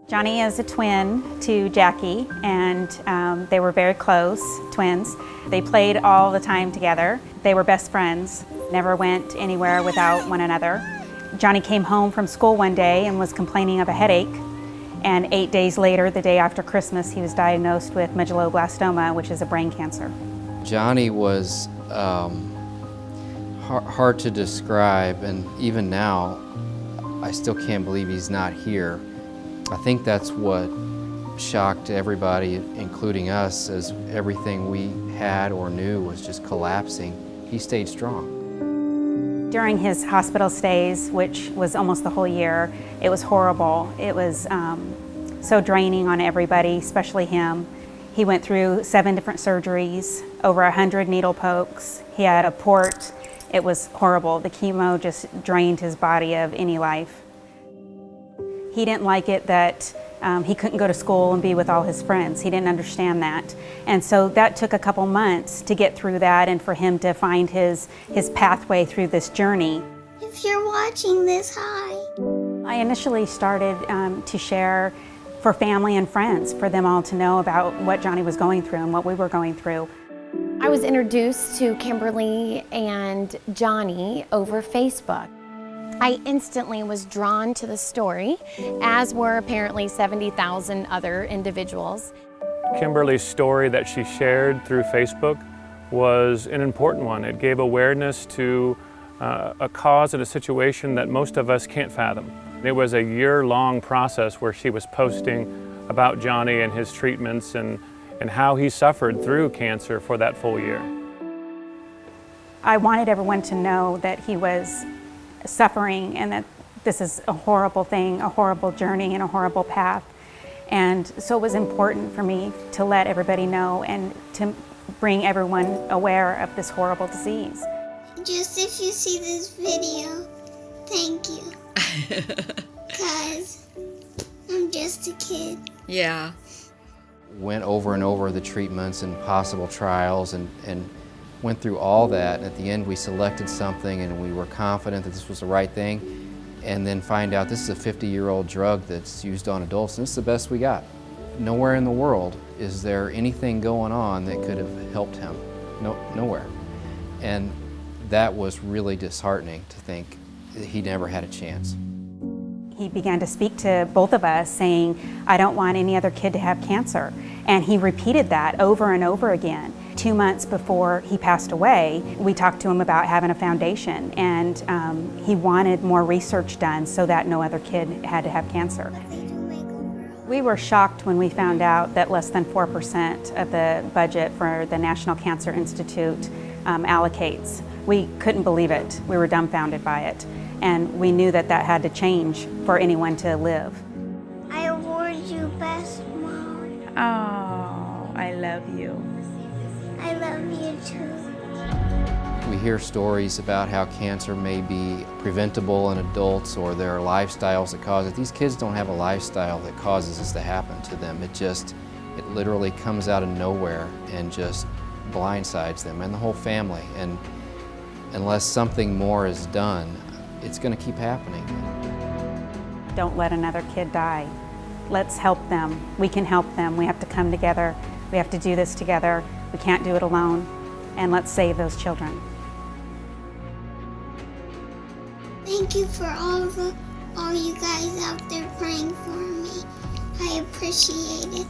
Jonny is a twin to Jackie, and they were very close, twins. They played all the time together. They were best friends, never went anywhere without one another. Jonny came home from school one day and was complaining of a headache, and 8 days later, the day after Christmas, he was diagnosed with medulloblastoma, which is a brain cancer. Jonny was hard to describe, and even now, I still can't believe he's not here. I think that's what shocked everybody, including us, as everything we had or knew was just collapsing. He stayed strong. During his hospital stays, which was almost the whole year, it was horrible. It was so draining on everybody, especially him. He went through 7 different surgeries, over 100 needle pokes. He had a port. It was horrible. The chemo just drained his body of any life. He didn't like it that he couldn't go to school and be with all his friends. He didn't understand that. And so that took a couple months to get through that and for him to find his pathway through this journey. If you're watching this, hi. I initially started to share for family and friends, for them all to know about what Jonny was going through and what we were going through. I was introduced to Kimberly and Jonny over Facebook. I instantly was drawn to the story, as were apparently 70,000 other individuals. Kimberly's story that she shared through Facebook was an important one. It gave awareness to a cause and a situation that most of us can't fathom. It was a year-long process where she was posting about Jonny and his treatments and how he suffered through cancer for that full year. I wanted everyone to know that he was suffering and that this is a horrible thing, a horrible journey and a horrible path. And so it was important for me to let everybody know and to bring everyone aware of this horrible disease. Just if you see this video, thank you. 'Cause I'm just a kid. Yeah. Went over and over the treatments and possible trials and went through all that. At the end, we selected something and we were confident that this was the right thing, and then find out this is a 50-year-old drug that's used on adults, and this is the best we got. Nowhere in the world is there anything going on that could have helped him. Nowhere. And that was really disheartening to think that he never had a chance. He began to speak to both of us saying, I don't want any other kid to have cancer. And he repeated that over and over again. 2 months before he passed away, we talked to him about having a foundation, and he wanted more research done so that no other kid had to have cancer. We were shocked when we found out that less than 4% of the budget for the National Cancer Institute allocates. We couldn't believe it. We were dumbfounded by it. And we knew that that had to change for anyone to live. I award you best mom. Oh, I love you. I love you too. We hear stories about how cancer may be preventable in adults or there are lifestyles that cause it. These kids don't have a lifestyle that causes this to happen to them. It literally comes out of nowhere and just blindsides them and the whole family. And unless something more is done, it's going to keep happening. Don't let another kid die. Let's help them. We can help them. We have to come together. We have to do this together. We can't do it alone. And let's save those children. Thank you for all you guys out there praying for me. I appreciate it.